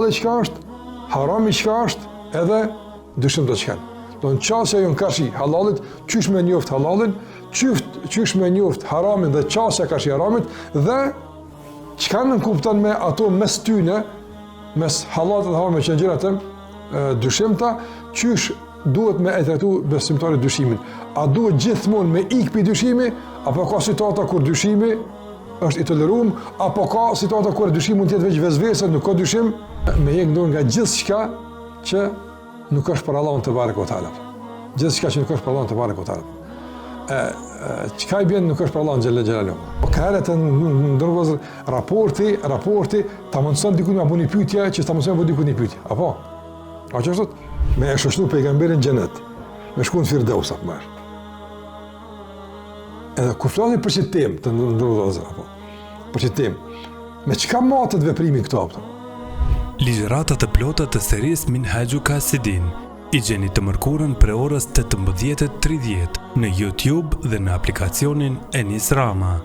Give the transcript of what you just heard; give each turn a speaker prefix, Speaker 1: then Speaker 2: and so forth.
Speaker 1: halali çka është, harami çka është, edhe dyshim do çka. Do në qasja jo në kashi halalit, qysh me njoft halalin, qysh me njoft haramin dhe qasja kashi haramit, dhe çka nën kupton me ato mes tyne, mes halalit dhe haramit që gjërat e dyshimta, qysh duhet me e trajtu besimtarit dyshimin. A duhet gjithmonë me ik pi dyshimi, apo ka situata kur dyshimi është i toleruar, apo ka situata kur dyshimi mund të jetë veç vezvese, nuk ka dyshim, me jek dorë nga gjithçka që nuk është për Allahun te barekuhu teala. Gjithçka që nuk është për Allahun te barekuhu teala. Çka i bën nuk është për Allahun xhella xhelalu. Po ka herë të ndërvozë raporti ta mundson diku të bëni pyetje që ta mundson diku një pyetje. Apo? A që është? Me e shoshtu pejgamberin xhenet. Me shkuën në Firdaus apo më. Edhe kur flasim për çet temë të ndërvozë apo. Për çet temë. Me çka matet veprimi këto apo?
Speaker 2: Ligjëratat e plota të serisë Minhaju Kasidin i gjeni të mërkurën për orës 18:30 në YouTube dhe në aplikacionin Enis Rama.